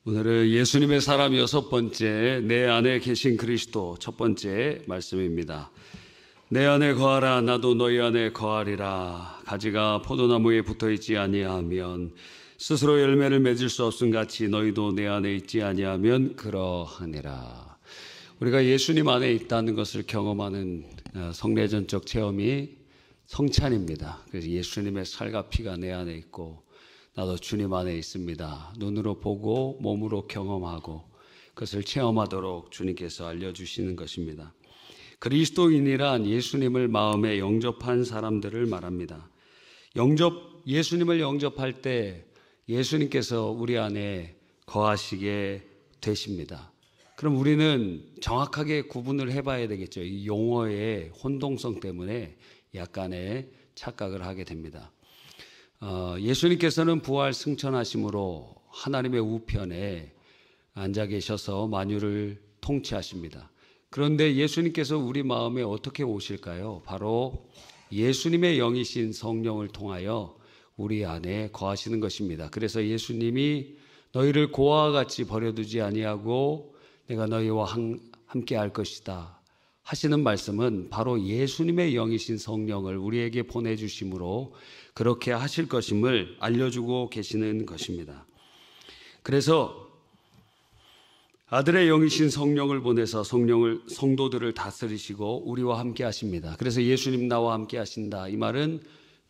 오늘은 예수님의 사람 6번째, 내 안에 계신 그리스도 첫 번째 말씀입니다. 내 안에 거하라, 나도 너희 안에 거하리라. 가지가 포도나무에 붙어있지 아니하면 스스로 열매를 맺을 수 없음 같이 너희도 내 안에 있지 아니하면 그러하니라. 우리가 예수님 안에 있다는 것을 경험하는 성례전적 체험이 성찬입니다. 그래서 예수님의 살과 피가 내 안에 있고 나도 주님 안에 있습니다. 눈으로 보고 몸으로 경험하고 그것을 체험하도록 주님께서 알려주시는 것입니다. 그리스도인이란 예수님을 마음에 영접한 사람들을 말합니다. 예수님을 영접할 때 예수님께서 우리 안에 거하시게 되십니다. 그럼 우리는 정확하게 구분을 해봐야 되겠죠. 이 용어의 혼동성 때문에 약간의 착각을 하게 됩니다. 예수님께서는 부활 승천하심으로 하나님의 우편에 앉아 계셔서 만유를 통치하십니다. 그런데 예수님께서 우리 마음에 어떻게 오실까요? 바로 예수님의 영이신 성령을 통하여 우리 안에 거하시는 것입니다. 그래서 예수님이 너희를 고아와 같이 버려두지 아니하고 내가 너희와 함께 할 것이다 하시는 말씀은 바로 예수님의 영이신 성령을 우리에게 보내주심으로 그렇게 하실 것임을 알려주고 계시는 것입니다. 그래서 아들의 영이신 성령을 보내서 성도들을 다스리시고 우리와 함께 하십니다. 그래서 예수님 나와 함께 하신다. 이 말은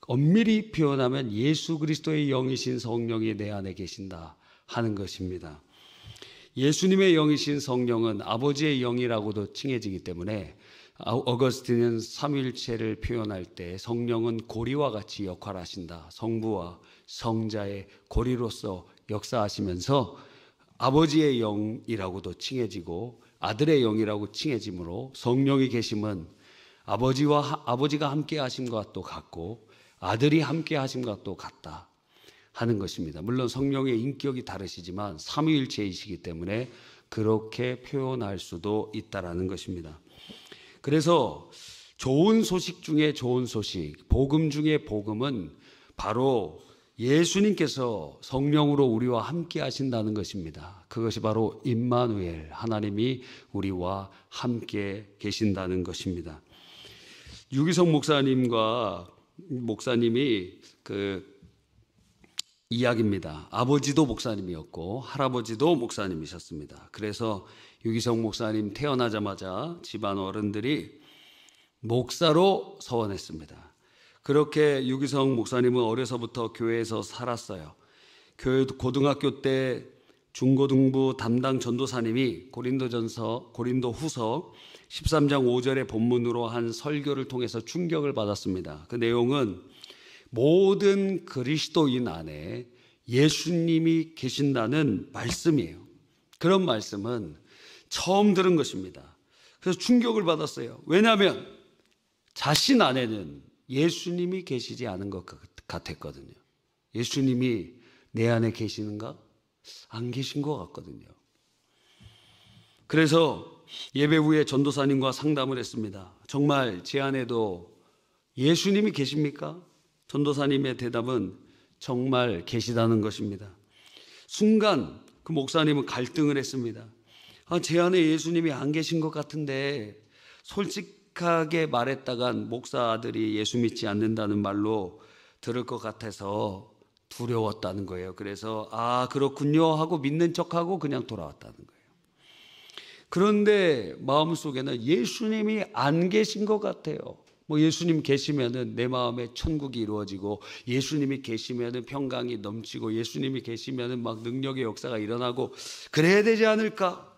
엄밀히 표현하면 예수 그리스도의 영이신 성령이 내 안에 계신다 하는 것입니다. 예수님의 영이신 성령은 아버지의 영이라고도 칭해지기 때문에 어거스틴은 삼위일체를 표현할 때 성령은 고리와 같이 역할하신다. 성부와 성자의 고리로서 역사하시면서 아버지의 영이라고도 칭해지고 아들의 영이라고 칭해지므로 성령이 계심은 아버지가 함께 하심과 또 같고 아들이 함께 하심과 또 같다 하는 것입니다. 물론 성령의 인격이 다르시지만 삼위일체이시기 때문에 그렇게 표현할 수도 있다라는 것입니다. 그래서 좋은 소식 중에 좋은 소식, 복음 중에 복음은 바로 예수님께서 성령으로 우리와 함께 하신다는 것입니다. 그것이 바로 임마누엘, 하나님이 우리와 함께 계신다는 것입니다. 유기성 목사님이 이야기입니다. 아버지도 목사님이었고 할아버지도 목사님이셨습니다. 그래서 유기성 목사님 태어나자마자 집안 어른들이 목사로 서원했습니다. 그렇게 유기성 목사님은 어려서부터 교회에서 살았어요. 고등학교 때 중고등부 담당 전도사님이 고린도후서 13장 5절의 본문으로 한 설교를 통해서 충격을 받았습니다. 그 내용은 모든 그리스도인 안에 예수님이 계신다는 말씀이에요. 그런 말씀은 처음 들은 것입니다. 그래서 충격을 받았어요. 왜냐하면 자신 안에는 예수님이 계시지 않은 것 같았거든요. 예수님이 내 안에 계시는가? 안 계신 것 같거든요. 그래서 예배 후에 전도사님과 상담을 했습니다. 정말 제 안에도 예수님이 계십니까? 전도사님의 대답은 정말 계시다는 것입니다. 순간 그 목사님은 갈등을 했습니다. 제 안에 예수님이 안 계신 것 같은데 솔직하게 말했다간 목사들이 예수 믿지 않는다는 말로 들을 것 같아서 두려웠다는 거예요. 그래서 그렇군요 하고 믿는 척하고 그냥 돌아왔다는 거예요. 그런데 마음속에는 예수님이 안 계신 것 같아요. 예수님 계시면은 내 마음에 천국이 이루어지고 예수님이 계시면은 평강이 넘치고 예수님이 계시면은 막 능력의 역사가 일어나고 그래야 되지 않을까?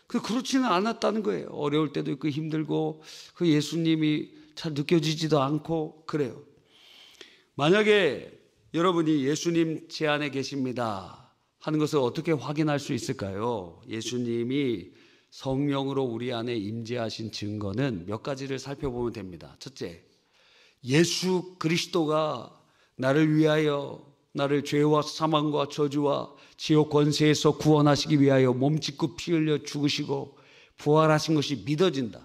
그렇지는 않았다는 거예요. 어려울 때도 있고 힘들고 그 예수님이 잘 느껴지지도 않고 그래요. 만약에 여러분이 예수님 제 안에 계십니다 하는 것을 어떻게 확인할 수 있을까요? 예수님이 성령으로 우리 안에 임재하신 증거는 몇 가지를 살펴보면 됩니다. 첫째, 예수 그리스도가 나를 위하여 나를 죄와 사망과 저주와 지옥 권세에서 구원하시기 위하여 몸짓고 피 흘려 죽으시고 부활하신 것이 믿어진다.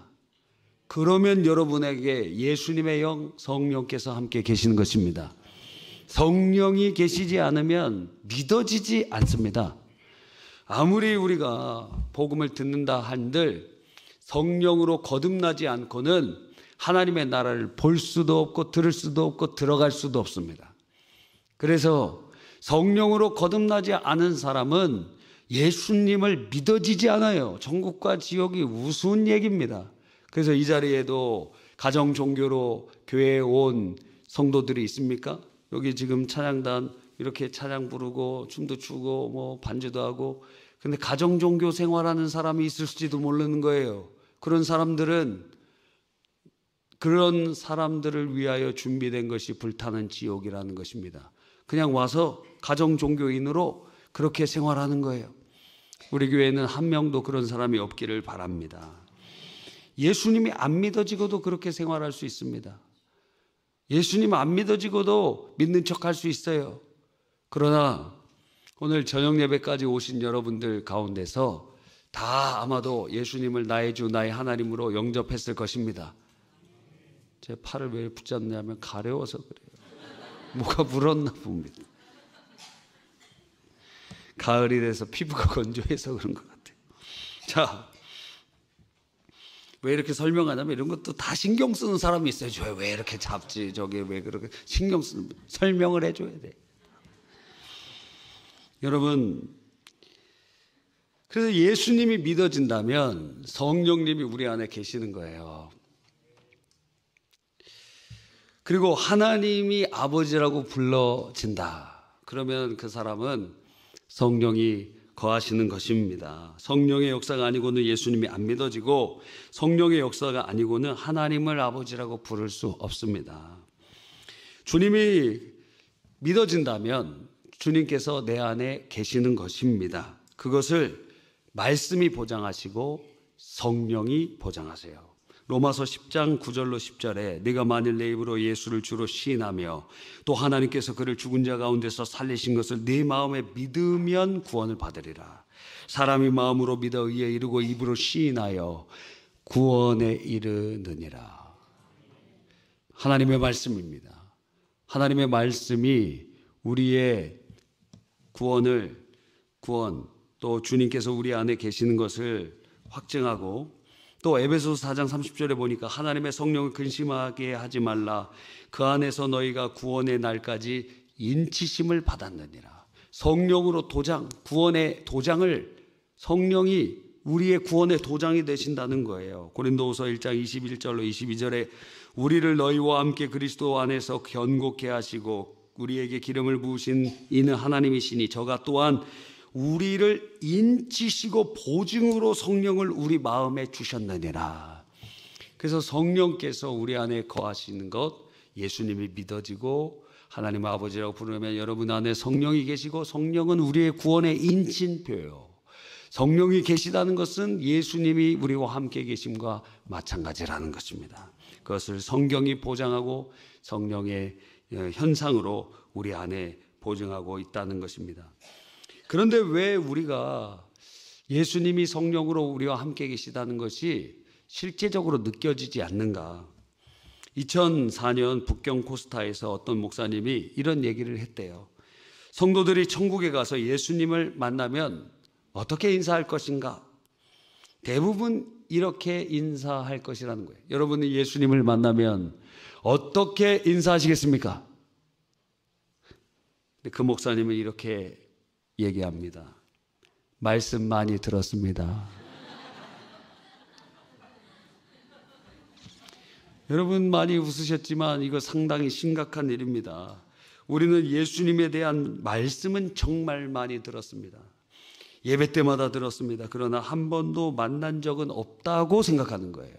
그러면 여러분에게 예수님의 영 성령께서 함께 계시는 것입니다. 성령이 계시지 않으면 믿어지지 않습니다. 아무리 우리가 복음을 듣는다 한들 성령으로 거듭나지 않고는 하나님의 나라를 볼 수도 없고 들을 수도 없고 들어갈 수도 없습니다. 그래서 성령으로 거듭나지 않은 사람은 예수님을 믿어지지 않아요. 천국과 지옥이 우스운 얘기입니다. 그래서 이 자리에도 가정 종교로 교회에 온 성도들이 있습니까? 여기 지금 찬양단 이렇게 찬양 부르고 춤도 추고 뭐 반주도 하고, 근데 가정 종교 생활하는 사람이 있을지도 모르는 거예요. 그런 사람들은 그런 사람들을 위하여 준비된 것이 불타는 지옥이라는 것입니다. 그냥 와서 가정 종교인으로 그렇게 생활하는 거예요. 우리 교회는 한 명도 그런 사람이 없기를 바랍니다. 예수님이 안 믿어지고도 그렇게 생활할 수 있습니다. 예수님 안 믿어지고도 믿는 척할 수 있어요. 그러나 오늘 저녁 예배까지 오신 여러분들 가운데서 다 아마도 예수님을 나의 주 나의 하나님으로 영접했을 것입니다. 제 팔을 왜 붙잡냐면 가려워서 그래요. 뭐가 물었나 봅니다. 가을이라서 피부가 건조해서 그런 것 같아요. 자, 왜 이렇게 설명하냐면 이런 것도 다 신경 쓰는 사람이 있어요. 저 왜 이렇게 잡지? 저게 왜 그렇게 신경 쓰는, 설명을 해줘야 돼. 여러분, 그래서 예수님이 믿어진다면 성령님이 우리 안에 계시는 거예요. 그리고 하나님이 아버지라고 불러진다. 그러면 그 사람은 성령이 거하시는 것입니다. 성령의 역사가 아니고는 예수님이 안 믿어지고 성령의 역사가 아니고는 하나님을 아버지라고 부를 수 없습니다. 주님이 믿어진다면 주님께서 내 안에 계시는 것입니다. 그것을 말씀이 보장하시고 성령이 보장하세요. 로마서 10장 9절로 10절에 네가 만일 내 입으로 예수를 주로 시인하며 또 하나님께서 그를 죽은 자 가운데서 살리신 것을 네 마음에 믿으면 구원을 받으리라. 사람이 마음으로 믿어 의에 이르고 입으로 시인하여 구원에 이르느니라. 하나님의 말씀입니다. 하나님의 말씀이 우리의 구원 또 주님께서 우리 안에 계시는 것을 확증하고, 또 에베소서 4장 30절에 보니까 하나님의 성령을 근심하게 하지 말라. 그 안에서 너희가 구원의 날까지 인치심을 받았느니라. 성령으로 구원의 도장을, 성령이 우리의 구원의 도장이 되신다는 거예요. 고린도후서 1장 21절로 22절에 우리를 너희와 함께 그리스도 안에서 견고케 하시고 우리에게 기름을 부으신 이는 하나님이시니 저가 또한 우리를 인치시고 보증으로 성령을 우리 마음에 주셨느니라. 그래서 성령께서 우리 안에 거하시는 것, 예수님이 믿어지고 하나님 아버지라고 부르면 여러분 안에 성령이 계시고 성령은 우리의 구원의 인친표예요. 성령이 계시다는 것은 예수님이 우리와 함께 계심과 마찬가지라는 것입니다. 그것을 성경이 보장하고 성령의 현상으로 우리 안에 보증하고 있다는 것입니다. 그런데 왜 우리가 예수님이 성령으로 우리와 함께 계시다는 것이 실제적으로 느껴지지 않는가? 2004년 북경 코스타에서 어떤 목사님이 이런 얘기를 했대요. 성도들이 천국에 가서 예수님을 만나면 어떻게 인사할 것인가? 대부분 이렇게 인사할 것이라는 거예요. 여러분이 예수님을 만나면 어떻게 인사하시겠습니까? 근데 그 목사님은 이렇게 얘기합니다. 말씀 많이 들었습니다. 여러분 많이 웃으셨지만 이거 상당히 심각한 일입니다. 우리는 예수님에 대한 말씀은 정말 많이 들었습니다. 예배 때마다 들었습니다. 그러나 한 번도 만난 적은 없다고 생각하는 거예요.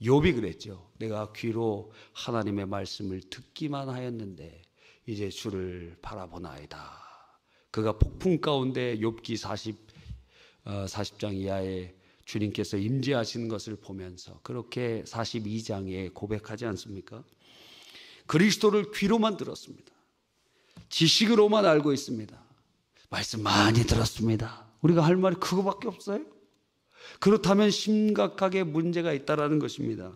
욥이 그랬죠. 내가 귀로 하나님의 말씀을 듣기만 하였는데 이제 주를 바라보나이다. 그가 폭풍 가운데 욥기 40장 이하에 주님께서 임재하시는 것을 보면서 그렇게 42장에 고백하지 않습니까? 그리스도를 귀로만 들었습니다. 지식으로만 알고 있습니다. 말씀 많이 들었습니다. 우리가 할 말이 그거밖에 없어요? 그렇다면 심각하게 문제가 있다는 것입니다.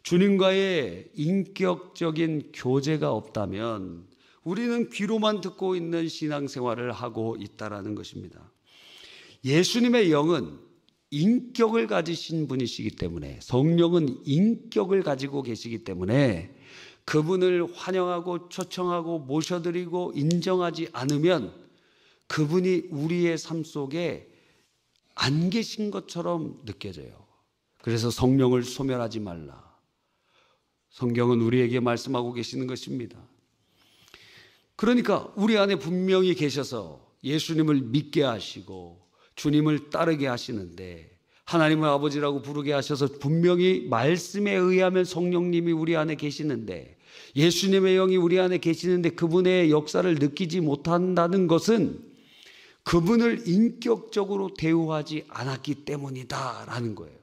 주님과의 인격적인 교제가 없다면 우리는 귀로만 듣고 있는 신앙생활을 하고 있다는 것입니다. 예수님의 영은 인격을 가지신 분이시기 때문에, 성령은 인격을 가지고 계시기 때문에 그분을 환영하고 초청하고 모셔드리고 인정하지 않으면 그분이 우리의 삶 속에 안 계신 것처럼 느껴져요. 그래서 성령을 소멸하지 말라. 성경은 우리에게 말씀하고 계시는 것입니다. 그러니까 우리 안에 분명히 계셔서 예수님을 믿게 하시고 주님을 따르게 하시는데, 하나님을 아버지라고 부르게 하셔서 분명히 말씀에 의하면 성령님이 우리 안에 계시는데, 예수님의 영이 우리 안에 계시는데 그분의 역사를 느끼지 못한다는 것은 그분을 인격적으로 대우하지 않았기 때문이다라는 거예요.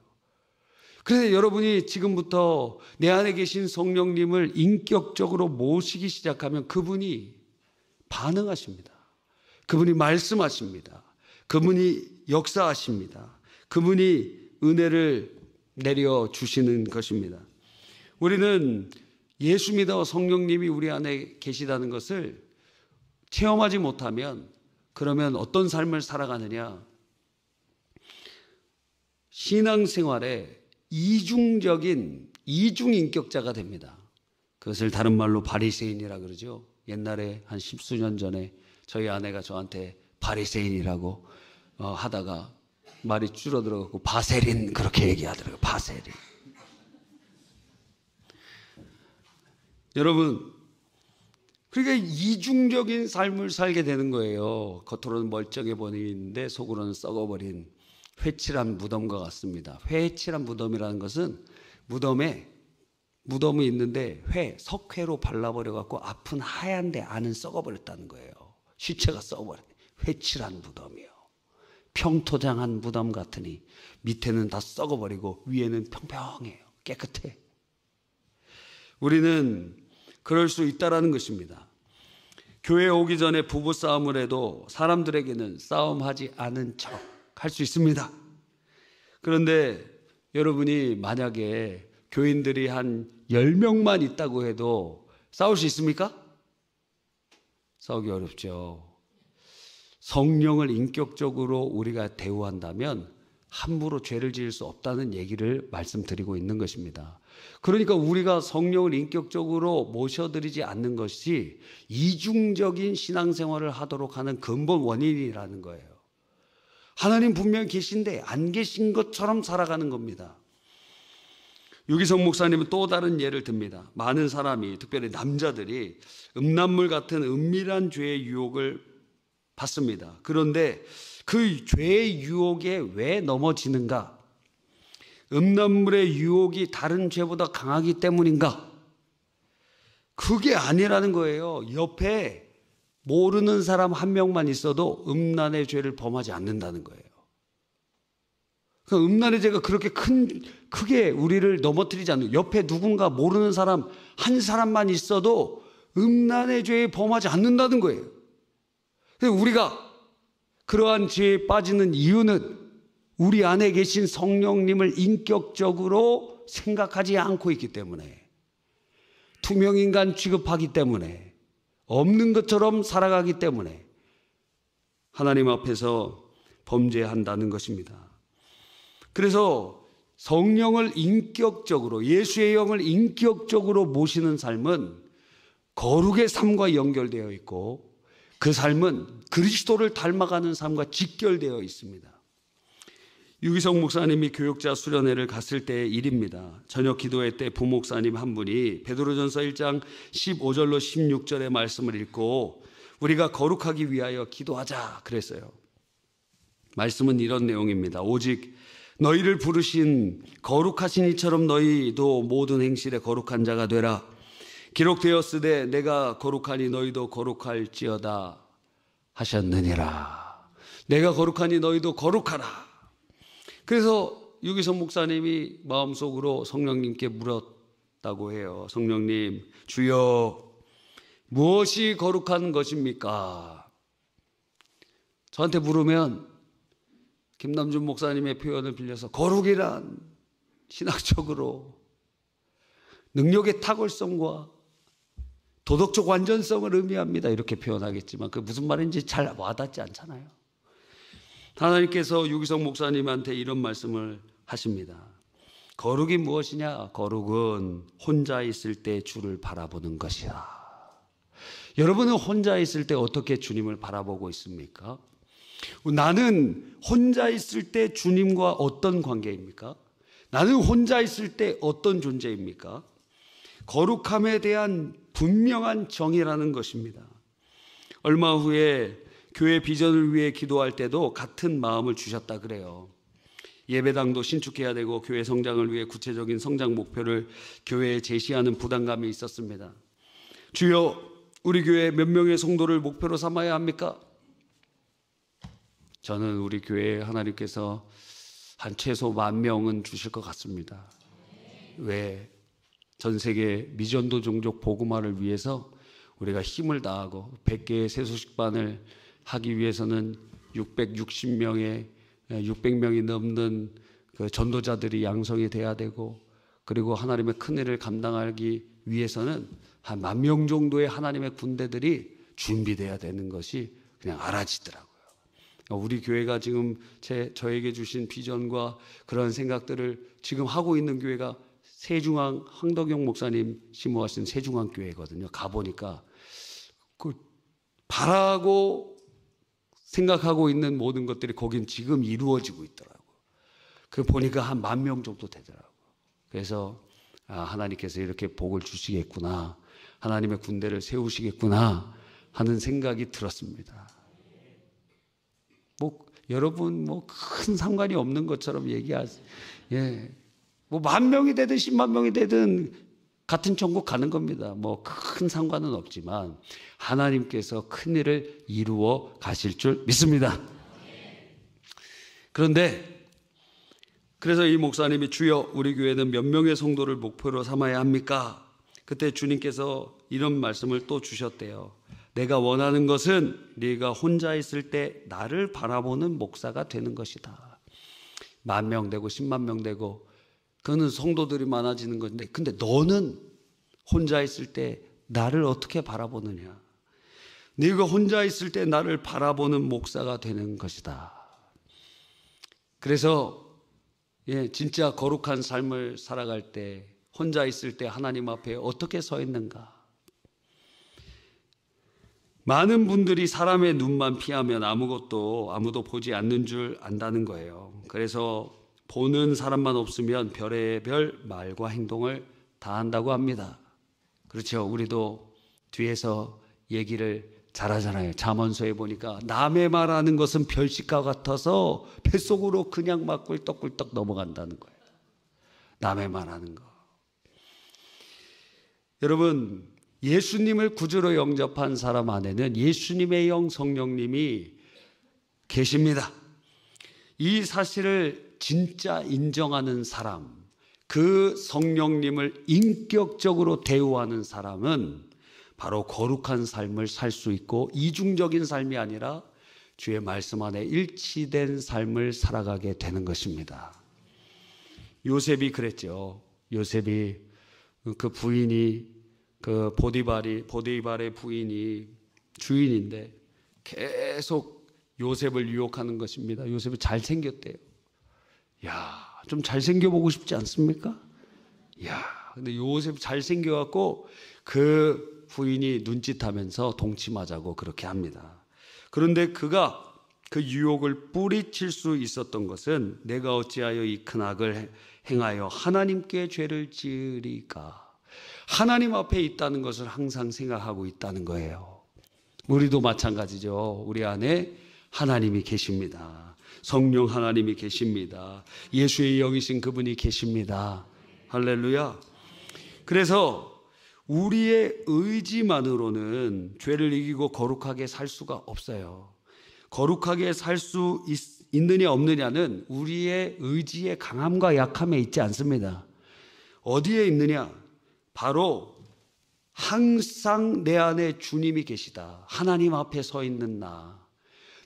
그래서 여러분이 지금부터 내 안에 계신 성령님을 인격적으로 모시기 시작하면 그분이 반응하십니다. 그분이 말씀하십니다. 그분이 역사하십니다. 그분이 은혜를 내려주시는 것입니다. 우리는 예수 믿어 성령님이 우리 안에 계시다는 것을 체험하지 못하면 그러면 어떤 삶을 살아가느냐? 신앙생활에 이중인격자가 됩니다. 그것을 다른 말로 바리새인이라 그러죠. 옛날에 한 10수년 전에 저희 아내가 저한테 바리새인이라고 하다가 말이 줄어들어갖고 바세린 그렇게 얘기하더라고요. 바세린. 여러분, 그러니까 이중적인 삶을 살게 되는 거예요. 겉으로는 멀쩡해 보이는데 속으로는 썩어버린 회칠한 무덤과 같습니다. 회칠한 무덤이라는 것은 무덤이 있는데 석회로 발라버려갖고 앞은 하얀데 안은 썩어버렸다는 거예요. 시체가 썩어버린 회칠한 무덤이요. 평토장한 무덤 같으니 밑에는 다 썩어버리고 위에는 평평해요. 깨끗해. 우리는 그럴 수 있다라는 것입니다. 교회에 오기 전에 부부싸움을 해도 사람들에게는 싸움하지 않은 척 할 수 있습니다. 그런데 여러분이 만약에 교인들이 한 10명만 있다고 해도 싸울 수 있습니까? 싸우기 어렵죠. 성령을 인격적으로 우리가 대우한다면 함부로 죄를 지을 수 없다는 얘기를 말씀드리고 있는 것입니다. 그러니까 우리가 성령을 인격적으로 모셔드리지 않는 것이 이중적인 신앙생활을 하도록 하는 근본 원인이라는 거예요. 하나님 분명히 계신데 안 계신 것처럼 살아가는 겁니다. 유기성 목사님은 또 다른 예를 듭니다. 많은 사람이, 특별히 남자들이 음란물 같은 은밀한 죄의 유혹을 받습니다. 그런데 그 죄의 유혹에 왜 넘어지는가? 음란물의 유혹이 다른 죄보다 강하기 때문인가? 그게 아니라는 거예요. 옆에 모르는 사람 한 명만 있어도 음란의 죄를 범하지 않는다는 거예요. 그러니까 음란의 죄가 그렇게 크게 우리를 넘어뜨리지 않는, 옆에 누군가 모르는 사람 한 사람만 있어도 음란의 죄에 범하지 않는다는 거예요. 그래서 우리가 그러한 죄에 빠지는 이유는 우리 안에 계신 성령님을 인격적으로 생각하지 않고 있기 때문에, 투명인간 취급하기 때문에, 없는 것처럼 살아가기 때문에 하나님 앞에서 범죄한다는 것입니다. 그래서 성령을 인격적으로, 예수의 영을 인격적으로 모시는 삶은 거룩의 삶과 연결되어 있고 그 삶은 그리스도를 닮아가는 삶과 직결되어 있습니다. 유기성 목사님이 교육자 수련회를 갔을 때의 일입니다. 저녁 기도회 때 부목사님 한 분이 베드로전서 1장 15절로 16절의 말씀을 읽고 우리가 거룩하기 위하여 기도하자 그랬어요. 말씀은 이런 내용입니다. 오직 너희를 부르신 거룩하신 이처럼 너희도 모든 행실에 거룩한 자가 되라. 기록되었으되 내가 거룩하니 너희도 거룩할지어다 하셨느니라. 내가 거룩하니 너희도 거룩하라. 그래서 유기성 목사님이 마음속으로 성령님께 물었다고 해요. 성령님, 주여 무엇이 거룩한 것입니까? 저한테 물으면 김남준 목사님의 표현을 빌려서 거룩이란 신학적으로 능력의 탁월성과 도덕적 완전성을 의미합니다. 이렇게 표현하겠지만 그 무슨 말인지 잘 와닿지 않잖아요. 하나님께서 유기성 목사님한테 이런 말씀을 하십니다. 거룩이 무엇이냐? 거룩은 혼자 있을 때 주를 바라보는 것이야. 여러분은 혼자 있을 때 어떻게 주님을 바라보고 있습니까? 나는 혼자 있을 때 주님과 어떤 관계입니까? 나는 혼자 있을 때 어떤 존재입니까? 거룩함에 대한 분명한 정의라는 것입니다. 얼마 후에 교회 비전을 위해 기도할 때도 같은 마음을 주셨다 그래요. 예배당도 신축해야 되고 교회 성장을 위해 구체적인 성장 목표를 교회에 제시하는 부담감이 있었습니다. 주여, 우리 교회 몇 명의 성도를 목표로 삼아야 합니까? 저는 우리 교회에 하나님께서 한 최소 10,000명은 주실 것 같습니다. 왜? 전 세계 미전도 종족 복음화를 위해서 우리가 힘을 다하고 100개의 세수식반을 하기 위해서는 600명이 넘는 그 전도자들이 양성이 돼야 되고, 그리고 하나님의 큰 일을 감당하기 위해서는 한 10,000명 정도의 하나님의 군대들이 준비돼야 되는 것이 그냥 알아지더라고요. 우리 교회가 지금 저에게 주신 비전과 그런 생각들을 지금 하고 있는 교회가 세중앙 황덕용 목사님 심호하신 세중앙 교회거든요. 가보니까 그 바라고 생각하고 있는 모든 것들이 거긴 지금 이루어지고 있더라고요. 그 보니까 한 10,000명 정도 되더라고요. 그래서 하나님께서 이렇게 복을 주시겠구나, 하나님의 군대를 세우시겠구나 하는 생각이 들었습니다. 여러분 큰 상관이 없는 것처럼 얘기하세요. 예. 10,000명이 되든 10만 명이 되든 같은 천국 가는 겁니다. 큰 상관은 없지만 하나님께서 큰 일을 이루어 가실 줄 믿습니다. 그런데 그래서 이 목사님이 주여, 우리 교회는 몇 명의 성도를 목표로 삼아야 합니까? 그때 주님께서 이런 말씀을 또 주셨대요. 내가 원하는 것은 네가 혼자 있을 때 나를 바라보는 목사가 되는 것이다. 10,000명 되고 10만 명 되고 그거는 성도들이 많아지는 건데, 근데 너는 혼자 있을 때 나를 어떻게 바라보느냐? 네가 혼자 있을 때 나를 바라보는 목사가 되는 것이다. 그래서 진짜 거룩한 삶을 살아갈 때, 혼자 있을 때 하나님 앞에 어떻게 서 있는가? 많은 분들이 사람의 눈만 피하면 아무도 보지 않는 줄 안다는 거예요. 그래서 보는 사람만 없으면 별의별 말과 행동을 다 한다고 합니다. 그렇죠. 우리도 뒤에서 얘기를 잘하잖아요. 잠언서에 보니까 남의 말하는 것은 별식과 같아서 뱃속으로 그냥 막 꿀떡꿀떡 넘어간다는 거예요. 남의 말하는 거. 여러분, 예수님을 구주로 영접한 사람 안에는 예수님의 영 성령님이 계십니다. 이 사실을 진짜 인정하는 사람, 그 성령님을 인격적으로 대우하는 사람은 바로 거룩한 삶을 살 수 있고, 이중적인 삶이 아니라 주의 말씀 안에 일치된 삶을 살아가게 되는 것입니다. 요셉이 그랬죠. 요셉이 그 부인이, 그 보디발의 부인이 주인인데 계속 요셉을 유혹하는 것입니다. 요셉이 잘생겼대요. 좀 잘생겨보고 싶지 않습니까? 근데 요셉 잘생겨갖고 그 부인이 눈짓하면서 동침하자고 그렇게 합니다. 그런데 그가 그 유혹을 뿌리칠 수 있었던 것은 내가 어찌하여 이 큰 악을 행하여 하나님께 죄를 지으리까? 하나님 앞에 있다는 것을 항상 생각하고 있다는 거예요. 우리도 마찬가지죠. 우리 안에 하나님이 계십니다. 성령 하나님이 계십니다. 예수의 영이신 그분이 계십니다. 할렐루야. 그래서 우리의 의지만으로는 죄를 이기고 거룩하게 살 수가 없어요. 거룩하게 살 수 있느냐 없느냐는 우리의 의지의 강함과 약함에 있지 않습니다. 어디에 있느냐? 바로 항상 내 안에 주님이 계시다. 하나님 앞에 서 있는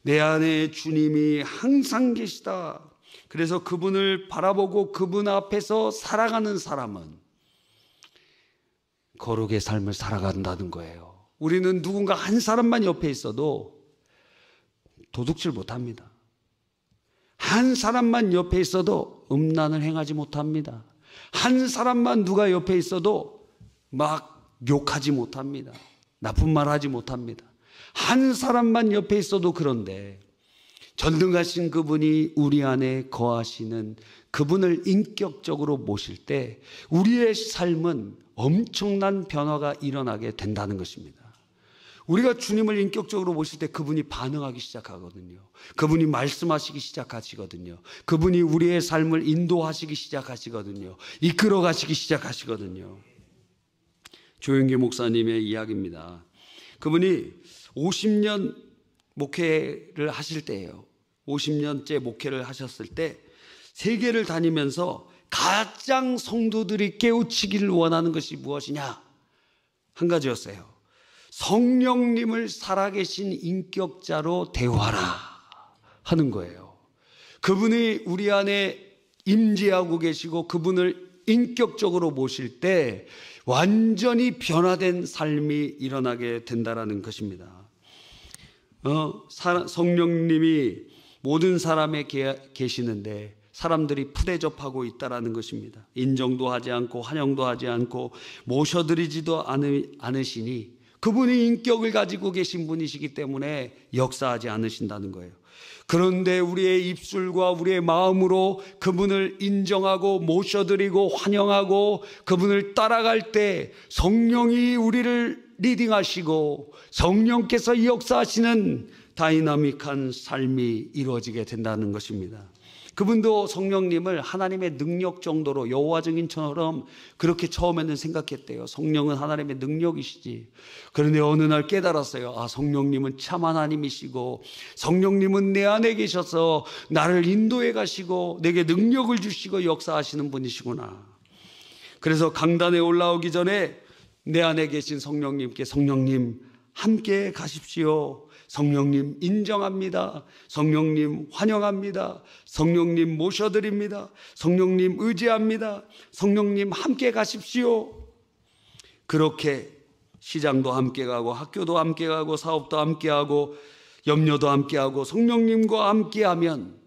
내 안에 주님이 항상 계시다. 그래서 그분을 바라보고 그분 앞에서 살아가는 사람은 거룩의 삶을 살아간다는 거예요. 우리는 누군가 한 사람만 옆에 있어도 도둑질 못합니다. 한 사람만 옆에 있어도 음란을 행하지 못합니다. 한 사람만 누가 옆에 있어도 막 욕하지 못합니다. 나쁜 말 하지 못합니다. 한 사람만 옆에 있어도 그런데 전능하신 그분이 우리 안에 거하시는 그분을 인격적으로 모실 때 우리의 삶은 엄청난 변화가 일어나게 된다는 것입니다. 우리가 주님을 인격적으로 모실 때 그분이 반응하기 시작하거든요. 그분이 말씀하시기 시작하시거든요. 그분이 우리의 삶을 인도하시기 시작하시거든요. 이끌어 가시기 시작하시거든요. 조영기 목사님의 이야기입니다. 그분이 50년 목회를 하실 때예요. 50년째 목회를 하셨을 때 세계를 다니면서 가장 성도들이 깨우치기를 원하는 것이 무엇이냐? 한 가지였어요. 성령님을 살아계신 인격자로 대화하라 하는 거예요. 그분이 우리 안에 임재하고 계시고 그분을 인격적으로 모실 때 완전히 변화된 삶이 일어나게 된다는 것입니다. 성령님이 모든 사람에 계시는데 사람들이 푸대접하고 있다는 것입니다. 인정도 하지 않고 환영도 하지 않고 모셔드리지도 않으시니 그분이 인격을 가지고 계신 분이시기 때문에 역사하지 않으신다는 거예요. 그런데 우리의 입술과 우리의 마음으로 그분을 인정하고 모셔드리고 환영하고 그분을 따라갈 때 성령이 우리를 리딩하시고 성령께서 역사하시는 다이나믹한 삶이 이루어지게 된다는 것입니다. 그분도 성령님을 하나님의 능력 정도로 여호와 증인처럼 그렇게 처음에는 생각했대요. 성령은 하나님의 능력이시지. 그런데 어느 날 깨달았어요. 아, 성령님은 참 하나님이시고 성령님은 내 안에 계셔서 나를 인도해 가시고 내게 능력을 주시고 역사하시는 분이시구나. 그래서 강단에 올라오기 전에 내 안에 계신 성령님께 성령님 함께 가십시오. 성령님 인정합니다. 성령님 환영합니다. 성령님 모셔드립니다. 성령님 의지합니다. 성령님 함께 가십시오. 그렇게 시장도 함께 가고 학교도 함께 가고 사업도 함께 하고 염려도 함께 하고 성령님과 함께 하면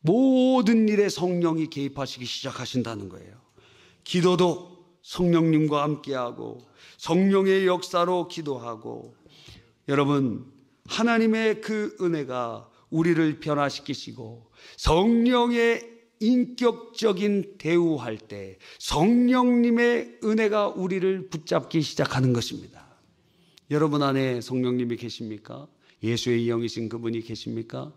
모든 일에 성령이 개입하시기 시작하신다는 거예요. 기도도 성령님과 함께 하고 성령의 역사로 기도하고 여러분, 하나님의 그 은혜가 우리를 변화시키시고 성령의 인격적인 대우할 때 성령님의 은혜가 우리를 붙잡기 시작하는 것입니다. 여러분 안에 성령님이 계십니까? 예수의 영이신 그분이 계십니까?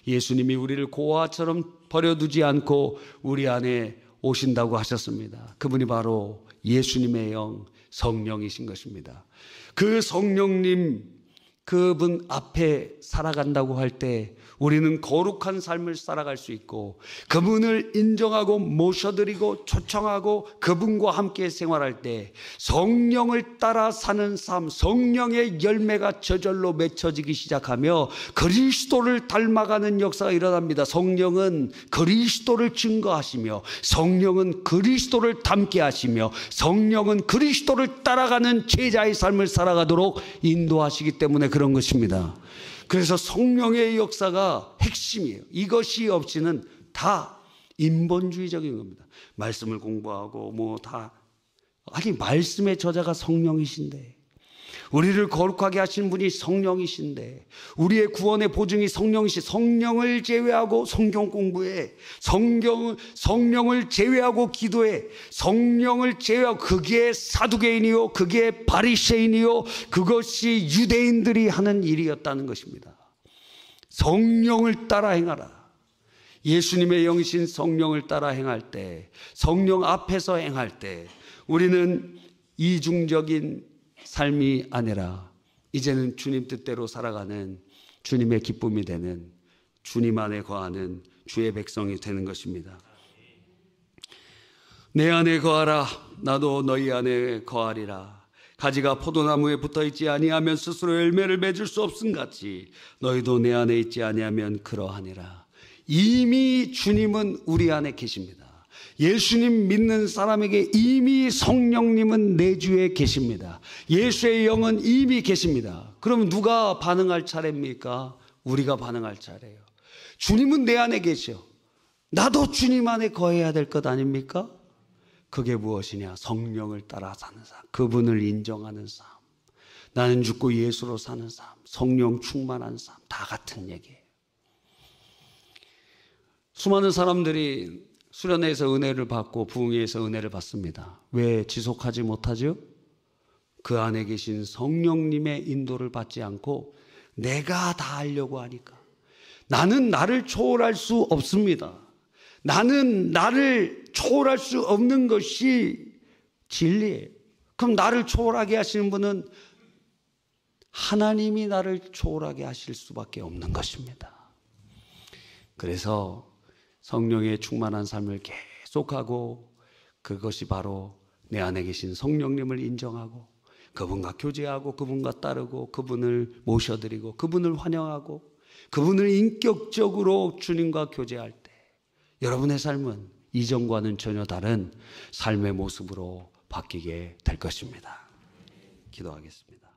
예수님이 우리를 고아처럼 버려두지 않고 우리 안에 오신다고 하셨습니다. 그분이 바로 예수님의 영, 성령이신 것입니다. 그 성령님 그분 앞에 살아간다고 할 때 우리는 거룩한 삶을 살아갈 수 있고 그분을 인정하고 모셔드리고 초청하고 그분과 함께 생활할 때 성령을 따라 사는 삶, 성령의 열매가 저절로 맺혀지기 시작하며 그리스도를 닮아가는 역사가 일어납니다. 성령은 그리스도를 증거하시며 성령은 그리스도를 닮게 하시며 성령은 그리스도를 따라가는 제자의 삶을 살아가도록 인도하시기 때문에 그런 것입니다. 그래서 성령의 역사가 핵심이에요. 이것이 없이는 다 인본주의적인 겁니다. 말씀을 공부하고 아니 말씀의 저자가 성령이신데 우리를 거룩하게 하신 분이 성령이신데 우리의 구원의 보증이 성령을 제외하고 성경 공부해 성령을 제외하고 기도해 성령을 제외하고 그게 사두개인이요 그게 바리새인이요 그것이 유대인들이 하는 일이었다는 것입니다. 성령을 따라 행하라. 예수님의 영이신 성령을 따라 행할 때 성령 앞에서 행할 때 우리는 이중적인 삶이 아니라 이제는 주님 뜻대로 살아가는 주님의 기쁨이 되는 주님 안에 거하는 주의 백성이 되는 것입니다. 내 안에 거하라. 나도 너희 안에 거하리라. 가지가 포도나무에 붙어있지 아니하면 스스로 열매를 맺을 수 없음같이 너희도 내 안에 있지 아니하면 그러하니라. 이미 주님은 우리 안에 계십니다. 예수님 믿는 사람에게 이미 성령님은 내주에 계십니다. 예수의 영은 이미 계십니다. 그럼 누가 반응할 차례입니까? 우리가 반응할 차례예요. 주님은 내 안에 계셔. 나도 주님 안에 거해야 될 것 아닙니까? 그게 무엇이냐? 성령을 따라 사는 삶, 그분을 인정하는 삶, 나는 죽고 예수로 사는 삶, 성령 충만한 삶, 다 같은 얘기예요. 수많은 사람들이 수련회에서 은혜를 받고 부흥회에서 은혜를 받습니다. 왜 지속하지 못하죠? 그 안에 계신 성령님의 인도를 받지 않고 내가 다 하려고 하니까. 나는 나를 초월할 수 없습니다. 나는 나를 초월할 수 없는 것이 진리예요. 그럼 나를 초월하게 하시는 분은 하나님이 나를 초월하게 하실 수밖에 없는 것입니다. 그래서 성령의 충만한 삶을 계속하고, 그것이 바로 내 안에 계신 성령님을 인정하고 그분과 교제하고 그분과 따르고 그분을 모셔드리고 그분을 환영하고 그분을 인격적으로 주님과 교제할 때 여러분의 삶은 이전과는 전혀 다른 삶의 모습으로 바뀌게 될 것입니다. 기도하겠습니다.